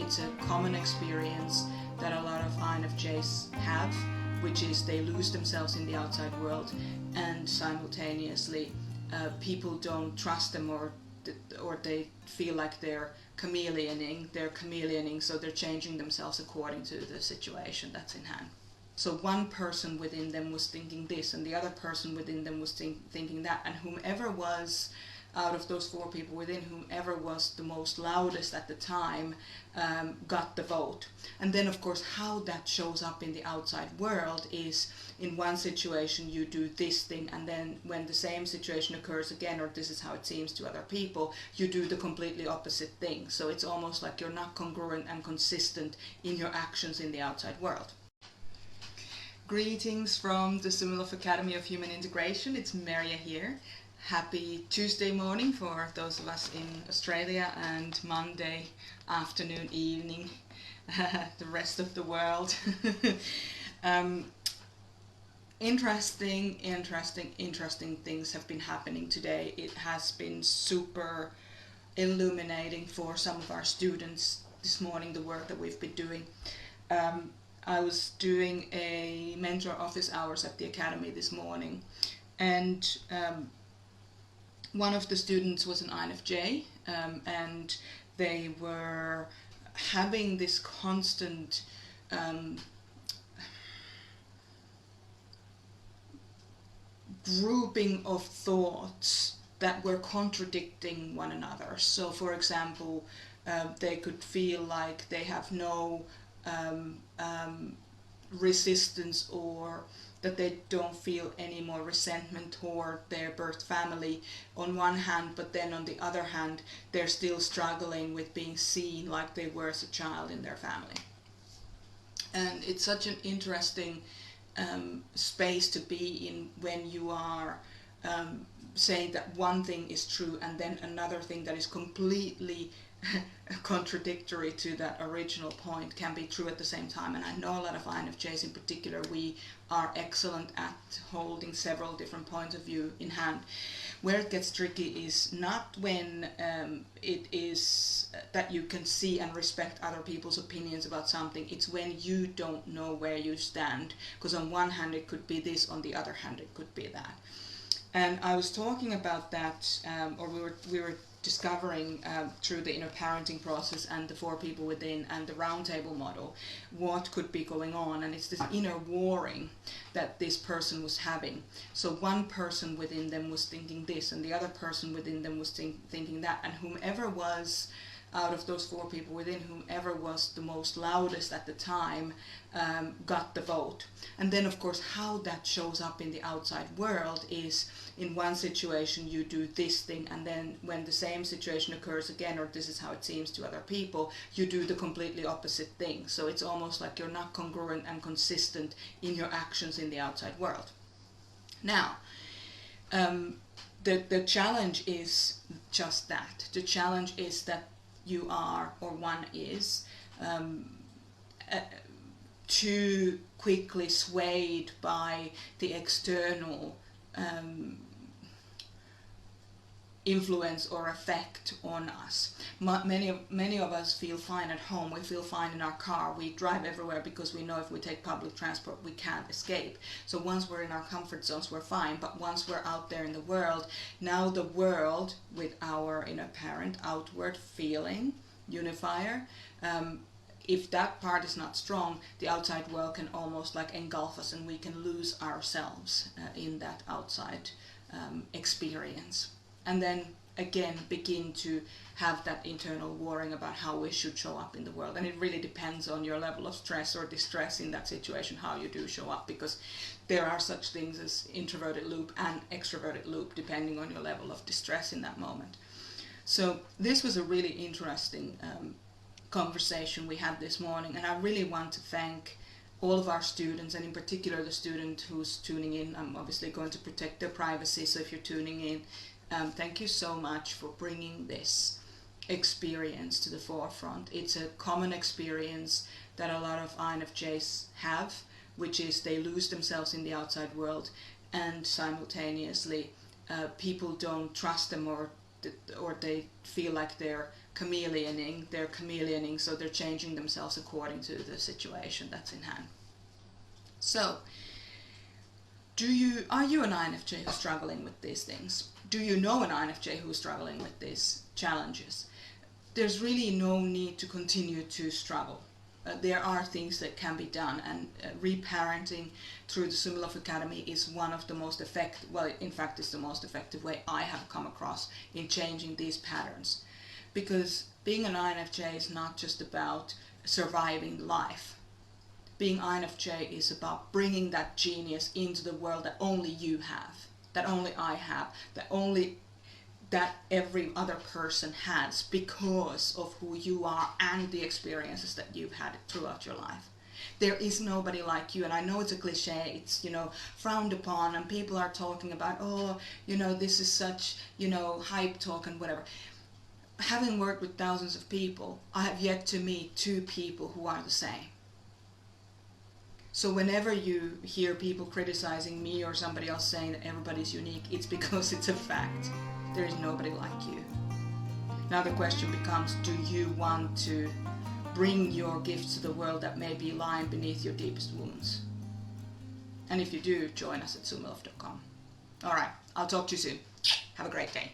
It's a common experience that a lot of INFJs have, which is they lose themselves in the outside world, and simultaneously people don't trust them, or they feel like they're chameleoning, so they're changing themselves according to the situation that's in hand. So one person within them was thinking this, and the other person within them was thinking that, and whomever was, out of those four people within, whomever was the most loudest at the time got the vote. And then of course how that shows up in the outside world is, in one situation you do this thing, and then when the same situation occurs again, or this is how it seems to other people, you do the completely opposite thing. So it's almost like you're not congruent and consistent in your actions in the outside world. Greetings from the Simulov Academy of Human Integration. It's Maria here. Happy Tuesday morning for those of us in Australia, and Monday afternoon, evening, the rest of the world. Interesting things have been happening today. It has been super illuminating for some of our students this morning, the work that we've been doing. I was doing a mentor office hours at the academy this morning, and one of the students was an INFJ, and they were having this constant grouping of thoughts that were contradicting one another. So for example, they could feel like they have no resistance, or that they don't feel any more resentment toward their birth family on one hand, but then on the other hand they're still struggling with being seen like they were as a child in their family. And it's such an interesting space to be in, when you are saying that one thing is true and then another thing that is completely contradictory to that original point can be true at the same time. And I know a lot of INFJs in particular, we are excellent at holding several different points of view in hand. Where it gets tricky is not when it is that you can see and respect other people's opinions about something. It's when you don't know where you stand, because on one hand it could be this, on the other hand it could be that. And I was talking about that, or we were discovering through the inner parenting process and the four people within and the roundtable model what could be going on. And it's this inner warring that this person was having. So one person within them was thinking this, and the other person within them was thinking that, and whomever was, out of those four people within, whomever was the most loudest at the time got the vote. And then of course how that shows up in the outside world is, in one situation you do this thing, and then when the same situation occurs again, or this is how it seems to other people, you do the completely opposite thing. So it's almost like you're not congruent and consistent in your actions in the outside world. Now, the challenge is just that. The challenge is that you are, or one is, too quickly swayed by the external influence or effect on us. Many of us feel fine at home, we feel fine in our car, we drive everywhere because we know if we take public transport we can't escape. So once we're in our comfort zones we're fine, but once we're out there in the world, now the world with our inner parent outward feeling unifier, if that part is not strong, the outside world can almost like engulf us, and we can lose ourselves in that outside experience. And then again begin to have that internal warring about how we should show up in the world. And it really depends on your level of stress or distress in that situation, how you do show up, because there are such things as introverted loop and extroverted loop depending on your level of distress in that moment. So this was a really interesting conversation we had this morning, and I really want to thank all of our students, and in particular the student who's tuning in. I'm obviously going to protect their privacy, so if you're tuning in, thank you so much for bringing this experience to the forefront. It's a common experience that a lot of INFJs have, which is they lose themselves in the outside world, and simultaneously people don't trust them, or or they feel like they're chameleoning, so they're changing themselves according to the situation that's in hand. So, are you an INFJ who's struggling with these things? Do you know an INFJ who's struggling with these challenges? There's really no need to continue to struggle. There are things that can be done, and reparenting through the Sumalov Academy is one of the most effective, well, in fact, it's the most effective way I have come across in changing these patterns. Because being an INFJ is not just about surviving life. Being INFJ is about bringing that genius into the world that only you have, that only I have, that every other person has, because of who you are and the experiences that you've had throughout your life. There is nobody like you, and I know it's a cliche, it's, frowned upon, and people are talking about, this is such, hype talk and whatever. Having worked with thousands of people, I have yet to meet 2 people who are the same. So whenever you hear people criticizing me or somebody else saying that everybody's unique, it's because it's a fact. There is nobody like you. Now the question becomes, do you want to bring your gifts to the world that may be lying beneath your deepest wounds? And if you do, join us at sumalov.com. Alright, I'll talk to you soon. Have a great day.